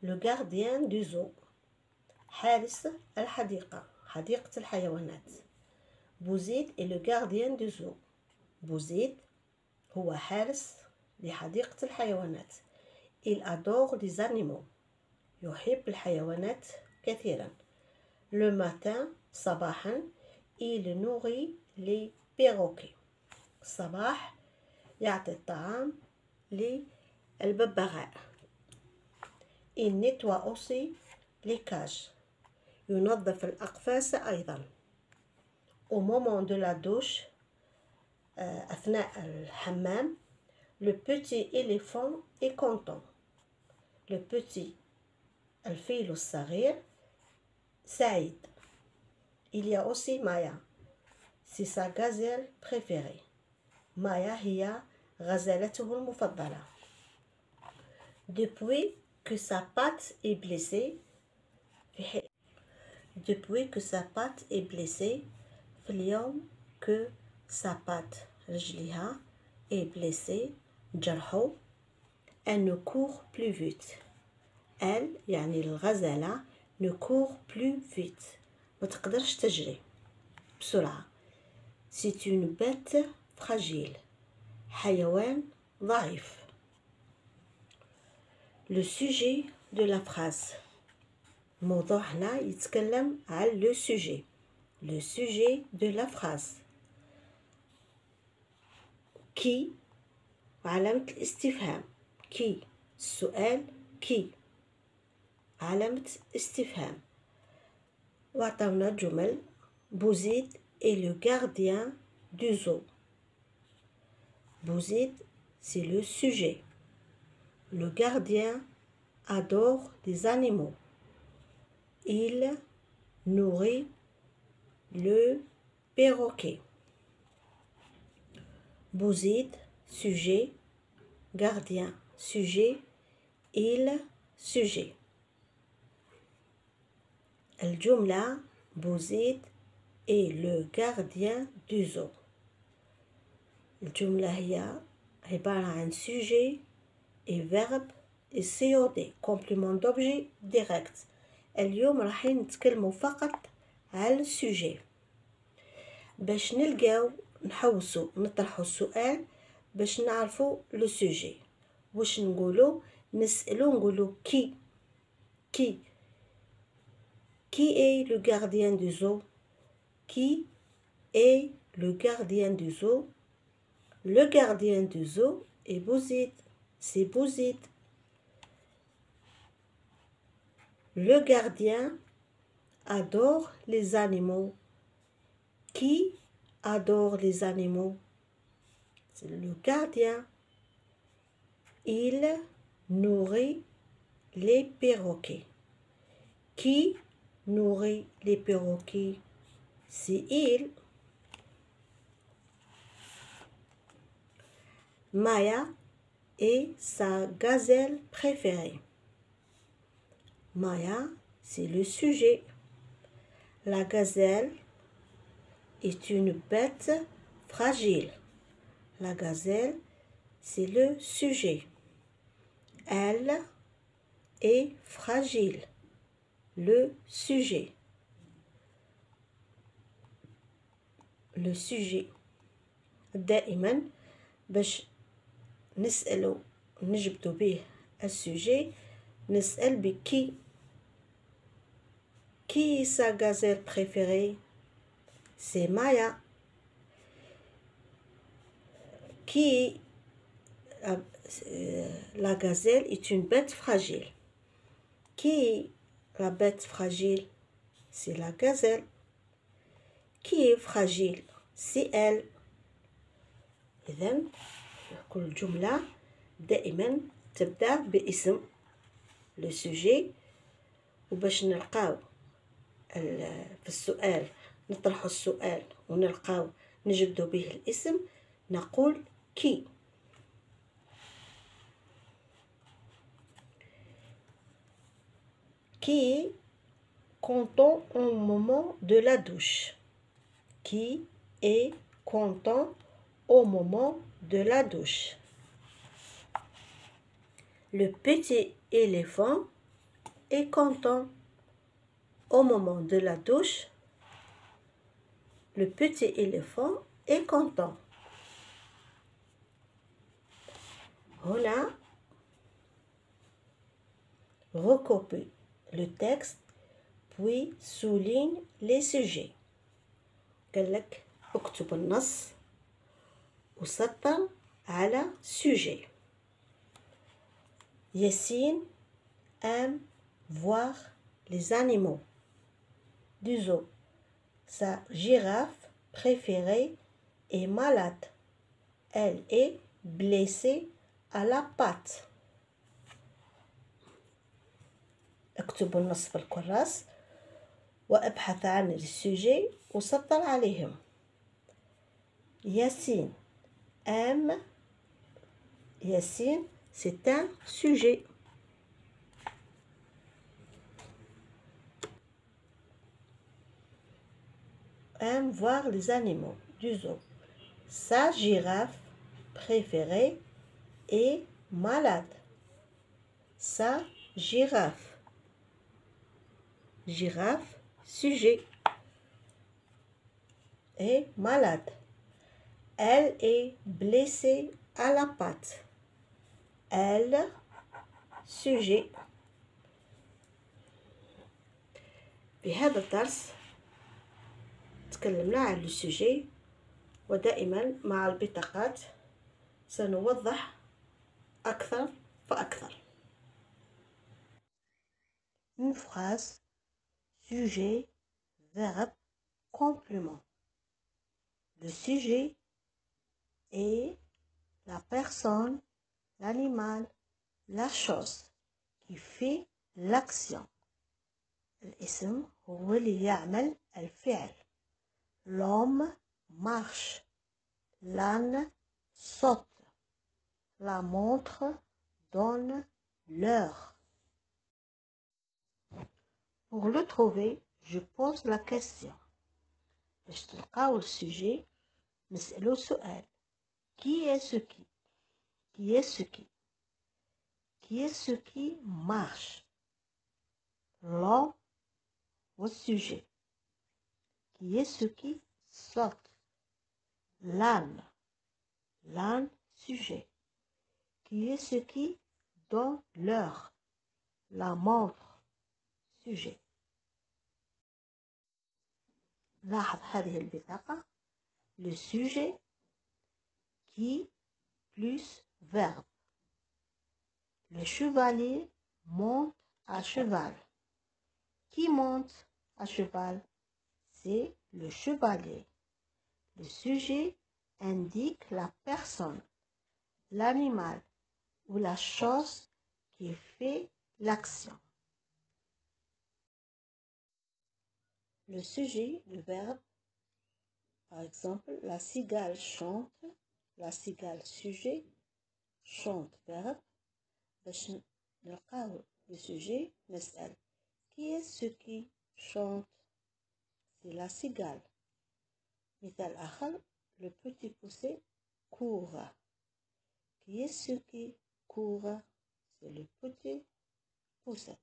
le gardien du zoo. حارس الحديقة، حديقة الحيوانات. بوزيد est le gardien du zoo. بوزيد هو حارس لحديقة الحيوانات. Il adore les animaux. يحب الحيوانات كثيرا. Le matin صباحا il nourrit les perroquets. الصباح يعطي الطعام للببغاء. Il nettoie aussi les cages. ينظف الأقفاص أيضا. Au moment de la douche أثناء الحمام le petit éléphant est content. Le petit الفيل الصغير سعيد. Il y a aussi Maya. C'est sa gazelle préférée. مايا هي غزالته المفضلة. Depuis que sa patte est blessée depuis que sa patte est blessée في اليوم que sa patte رجلها est blessée جرحه elle ne court plus vite. Elle يعني الغزالة ne court plus vite ما تقدرش تجري بسرعة. C'est une bête fragile. حيوان ضعيف. Le sujet de la phrase. الموضوع هنا يتكلم عن le sujet. Le sujet de la phrase. Qui علامة الاستفهام. Qui السؤال qui علامة استفهام. وعطاونا جمل. بوزيد est le gardien du zoo. Bouzid, c'est le sujet. Le gardien adore les animaux. Il nourrit le perroquet. Bouzid, sujet, gardien, sujet, il, sujet. الجملة بوزيد est le gardien du zoo. الجملة هي عبارة عن sujet et verbe et COD complément d'objet direct. اليوم راح نتكلموا فقط على السوجي باش نلقاو نحوسوا نطرحوا السؤال باش نعرفوا لو سوجي. واش نقولوا؟ نسألوا نقولوا كي est le gardien du zoo. Qui est le gardien du zoo? Le gardien du zoo est Bouzid. C'est Bouzid. Le gardien adore les animaux. Qui adore les animaux? C'est le gardien. Il nourrit les perroquets. Qui nourrit les perroquets? C'est il. Maya est sa gazelle préférée. Maya, c'est le sujet. La gazelle est une bête fragile. La gazelle, c'est le sujet. Elle est fragile. Le sujet. Le sujet. دائما باش نسألو نجبدو به السوجي نسأل بكي. Qui est sa gazelle préférée? C'est Maya. Qui la gazelle est une bête fragile. Qui est la bête fragile? C'est la gazelle. Qui est fragile? C'est elle. إذن كل جملة دائما تبدأ باسم لو سوجي وباش نلقاو في السؤال نطرحوا السؤال ونلقاو نجبدوا به الاسم نقول كي. Qui est content au moment de la douche? Qui est content au moment de la douche? Le petit éléphant est content. Au moment de la douche, le petit éléphant est content. هنا recopie le texte puis souligne les sujets. قال لك اكتب النص وسطر على sujet. Yassine aime voir les animaux du zoo. Sa girafe préférée est malade. Elle est blessée à la patte. اكتبوا النص في الكراس وابحث عن السوجي وسطر عليهم. Yassine aime. Yassine, c'est un sujet. Aime voir les animaux du zoo. Sa girafe préférée est malade. Sa girafe. Girafe, sujet. Est malade. Elle est blessée à la patte. Elle, sujet. بهذا الدرس تكلمنا عن السوجي ودائما مع البطاقات سنوضح أكثر فأكثر. Une phrase, sujet, verbe, complément. Le sujet est la personne, l'animal, la chose qui fait l'action. الاسم هو اللي يعمل الفعل. L'homme marche. L'âne saute. La montre donne l'heure. Pour le trouver, je pose la question. باش تلقاو السوجي نسألو سؤال. Qui est ce qui? Qui est ce qui? Qui est ce qui marche? L'homme au sujet. Qui est ce qui saute? L'âne. L'âne sujet. Qui est ce qui donne l'heure? La montre sujet. لاحظ هذه البطاقة. Le sujet qui plus verbe. Le chevalier monte à cheval. Qui monte à cheval? C'est le chevalier. Le sujet indique la personne, l'animal ou la chose qui fait l'action. Le sujet, le verbe, par exemple, la cigale chante, la cigale sujet, chante verbe. باش نلقاو le sujet نسأل qui est ce qui chante? C'est la cigale. مثال آخر le petit poussé court. Qui est ce qui court? C'est le petit poussé.